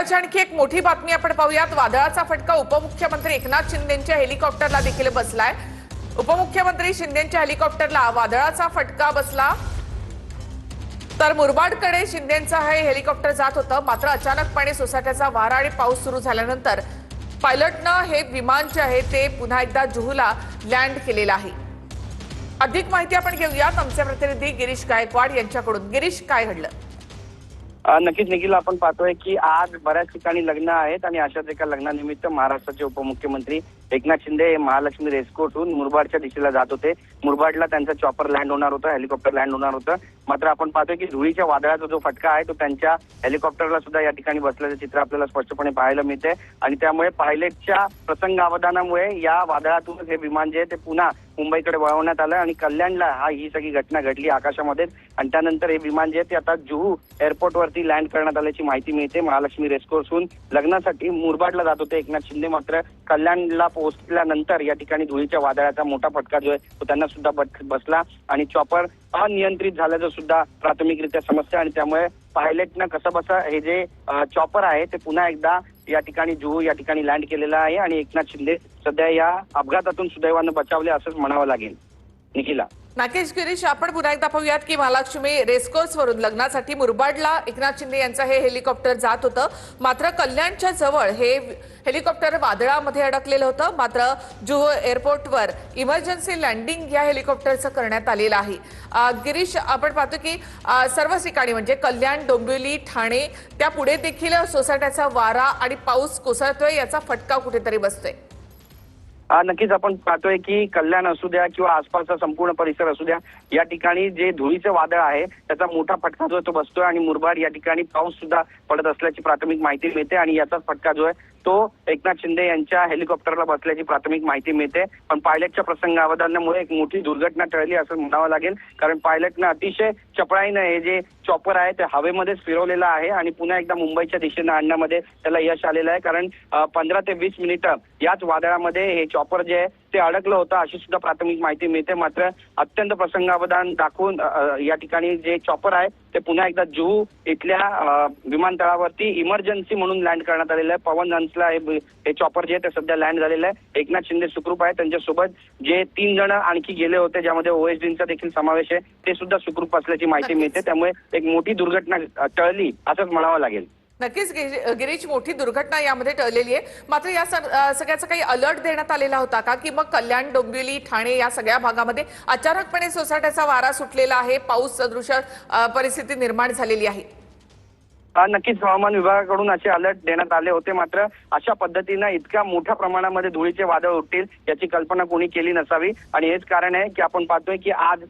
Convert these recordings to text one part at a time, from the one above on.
आणखी एक मोठी बातमी आपण पाहूयात। वादळाचा फटका उपमुख्यमंत्री एकनाथ शिंदेंच्या हेलिकॉप्टरला देखील बसलाय। उपमुख्यमंत्री शिंदेंच्या हेलिकॉप्टरला वादळाचा फटका बसला, तर मुरबाडकडे शिंदेंचा हे हेलिकॉप्टर जात होतं। मात्र अचानकपणे सोसाट्याचा वारा आणि पाऊस सुरू झाल्यानंतर पायलटनं हे विमान जे आहे ते पुन्हा एकदा जुहूला लँड केलेलं आहे। अधिक माहिती आपण घेऊयात आमचे प्रतिनिधी गिरीश गायकवाड यांच्याकडून। गिरीश, काय घडलं? नक्कीच निखिल, आपण पाहतोय की आज बऱ्याच ठिकाणी लग्न आहेत आणि अशाच एका लग्नानिमित्त महाराष्ट्राचे उपमुख्यमंत्री एकनाथ शिंदे महालक्ष्मी रेसकोर्टहून मुरबाडच्या दिशेला जात होते। मुरबाडला त्यांचा चॉपर लँड होणार होता, हेलिकॉप्टर लँड होणार होतं। मात्र आपण पाहतोय की धुळीच्या वादळाचा जो फटका आहे तो त्यांच्या हेलिकॉप्टरला सुद्धा या ठिकाणी बसल्याचं चित्र आपल्याला स्पष्टपणे पाहायला मिळते आणि त्यामुळे पायलटच्या प्रसंगावधानामुळे या वादळातून हे विमान जे आहे ते पुन्हा मुंबईकडे वळवण्यात आलं आणि कल्याणला ही सगळी घटना घडली आकाशामध्ये आणि त्यानंतर हे विमान जे आहे ते आता जुहू एअरपोर्टवरती लँड करण्यात आल्याची माहिती मिळते। महालक्ष्मी रेसकोर्सहून लग्नासाठी मुरबाडला जात होते एकनाथ शिंदे, मात्र कल्याणला पोहोचल्यानंतर या ठिकाणी धुळीच्या वादळाचा मोठा फटका जो आहे तो त्यांना सुद्धा बसला आणि चॉपर अनियंत्रित झाल्याचं सुद्धा प्राथमिकरित्या समजतं आणि त्यामुळे पायलटनं कसं बसा हे जे चॉपर आहे ते पुन्हा एकदा या ठिकाणी जुहू या ठिकाणी लँड केलेलं आहे आणि एकनाथ शिंदे सध्या या अपघातातून सुदैवानं बचावले असंच म्हणावं लागेल। निखिला, नक्कीच गिरीश, आपण पुन्हा एकदा पाहूयात की महालक्ष्मी रेसकोर्स वरून लग्नासाठी मुरबाडला एकनाथ शिंदे यांचं हे हेलिकॉप्टर जात होतं। मात्र कल्याणच्या जवळ हे हेलिकॉप्टर वादळामध्ये अडकलेलं होतं। मात्र जुहू एअरपोर्टवर इमर्जन्सी लँडिंग या हेलिकॉप्टरचं करण्यात आलेलं आहे। गिरीश, आपण पाहतो की सर्व ठिकाणी म्हणजे कल्याण, डोंबिवली, ठाणे त्या पुढे देखील सोसाट्याचा वारा आणि पाऊस कोसळतोय, याचा फटका कुठेतरी बसतोय। नक्कीच आपण पाहतोय की कल्याण असू द्या किंवा आसपासचा संपूर्ण परिसर असू द्या, या ठिकाणी जे धुळीचं वादळ आहे त्याचा मोठा फटका जो तो बसतोय आणि मुरबाड या ठिकाणी पाऊस सुद्धा पडत असल्याची प्राथमिक माहिती मिळते आणि याचाच फटका जो आहे तो एकनाथ शिंदे यांच्या हेलिकॉप्टरला बसल्याची प्राथमिक माहिती मिळते। पण पायलटच्या प्रसंगावधानामुळे एक मोठी दुर्घटना टळली असं म्हणावं लागेल, कारण पायलटनं अतिशय चपळाईनं हे जे चॉपर आहे ते हवेमध्येच फिरवलेलं आहे आणि पुन्हा एकदा मुंबईच्या दिशेनं आणण्यामध्ये त्याला यश आलेलं आहे। कारण 15 ते 20 मिनिटं याच वादळामध्ये हे चॉपर जे आहे ते अडकलं होतं अशी सुद्धा प्राथमिक माहिती मिळते। मात्र अत्यंत प्रसंगावधान दाखवून या ठिकाणी जे चॉपर आहे ते पुन्हा एकदा जुहू इथल्या विमानतळावरती इमर्जन्सी म्हणून लँड करण्यात आलेलं आहे। पवन हंसला हे चॉपर जे आहे ते सध्या लँड झालेलं आहे। एकनाथ शिंदे सुखरूप आहे, त्यांच्यासोबत जे 3 जण आणखी गेले होते ज्यामध्ये ओएसडींचा देखील समावेश आहे ते सुद्धा सुखरूप असल्याची माहिती मिळते। त्यामुळे एक मोठी दुर्घटना टळली असंच म्हणावं लागेल। नक्कीच गिरीश, मोठी दुर्घटना यामध्ये टळलेली आहे। मात्र या सगळ्याचा काही अलर्ट देण्यात आलेला होता का, की मग कल्याण, डोंबिवली, ठाणे या सगळ्या भागामध्ये अचानकपणे सोसाट्याचा वारा सुटलेला आहे, पाऊस सदृश परिस्थिती निर्माण झालेली आहे? नक्कीच हवामान विभागाकडून असे अलर्ट देण्यात आले होते, मात्र अशा पद्धतीनं इतक्या मोठ्या प्रमाणामध्ये धुळीचे वादळ उठतील याची कल्पना कोणी केली नसावी आणि हेच कारण आहे की आपण पाहतोय की आज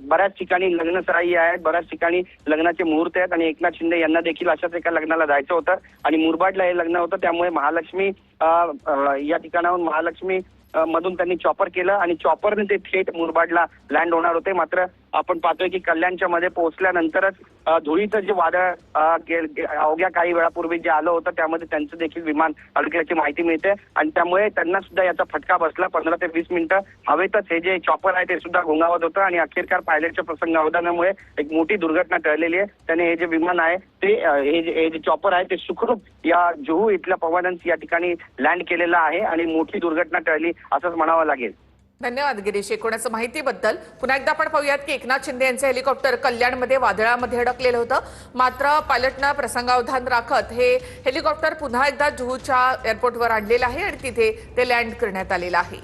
बऱ्याच ठिकाणी लग्न सराई आहेत, बऱ्याच ठिकाणी लग्नाचे मुहूर्त आहेत आणि एकनाथ शिंदे यांना देखील अशाच एका लग्नाला जायचं होतं आणि मुरबाडला हे लग्न होतं। त्यामुळे महालक्ष्मी या ठिकाणाहून महालक्ष्मी मधून त्यांनी चॉपर केलं आणि चॉपरने ते थेट मुरबाडला लँड होणार होते। मात्र आपण पाहतोय की कल्याणच्या मध्ये पोहोचल्यानंतरच धुळीचं जे वादळ अवघ्या काही वेळापूर्वी जे आलं होतं त्यामध्ये त्यांचं देखील विमान अडकल्याची माहिती मिळते आणि त्यामुळे त्यांना सुद्धा याचा फटका बसला। 15 ते 20 मिनिटं हवेतच हे जे चॉपर आहे ते सुद्धा घोंगावत होतं आणि अखेरकार पायलटच्या प्रसंगावधानामुळे एक मोठी दुर्घटना टळलेली आहे। त्याने हे जे विमान आहे ते हे जे चॉपर आहे ते सुखरूप या जुहू इथल्या पवन हंस या ठिकाणी लँड केलेलं आहे आणि मोठी दुर्घटना टळली असंच म्हणावं लागेल। धन्यवाद गिरीश एकूणच माहितीबद्दल। पुन्हा एकदा आपण पाहूयात की एकनाथ शिंदे यांचे हेलिकॉप्टर कल्याणमध्ये वादळामध्ये अडकलेलं होतं। मात्र पायलटनं प्रसंगावधान राखत हे हेलिकॉप्टर पुन्हा एकदा जुहूच्या एअरपोर्टवर आणलेलं आहे आणि तिथे ते लँड करण्यात आलेलं आहे।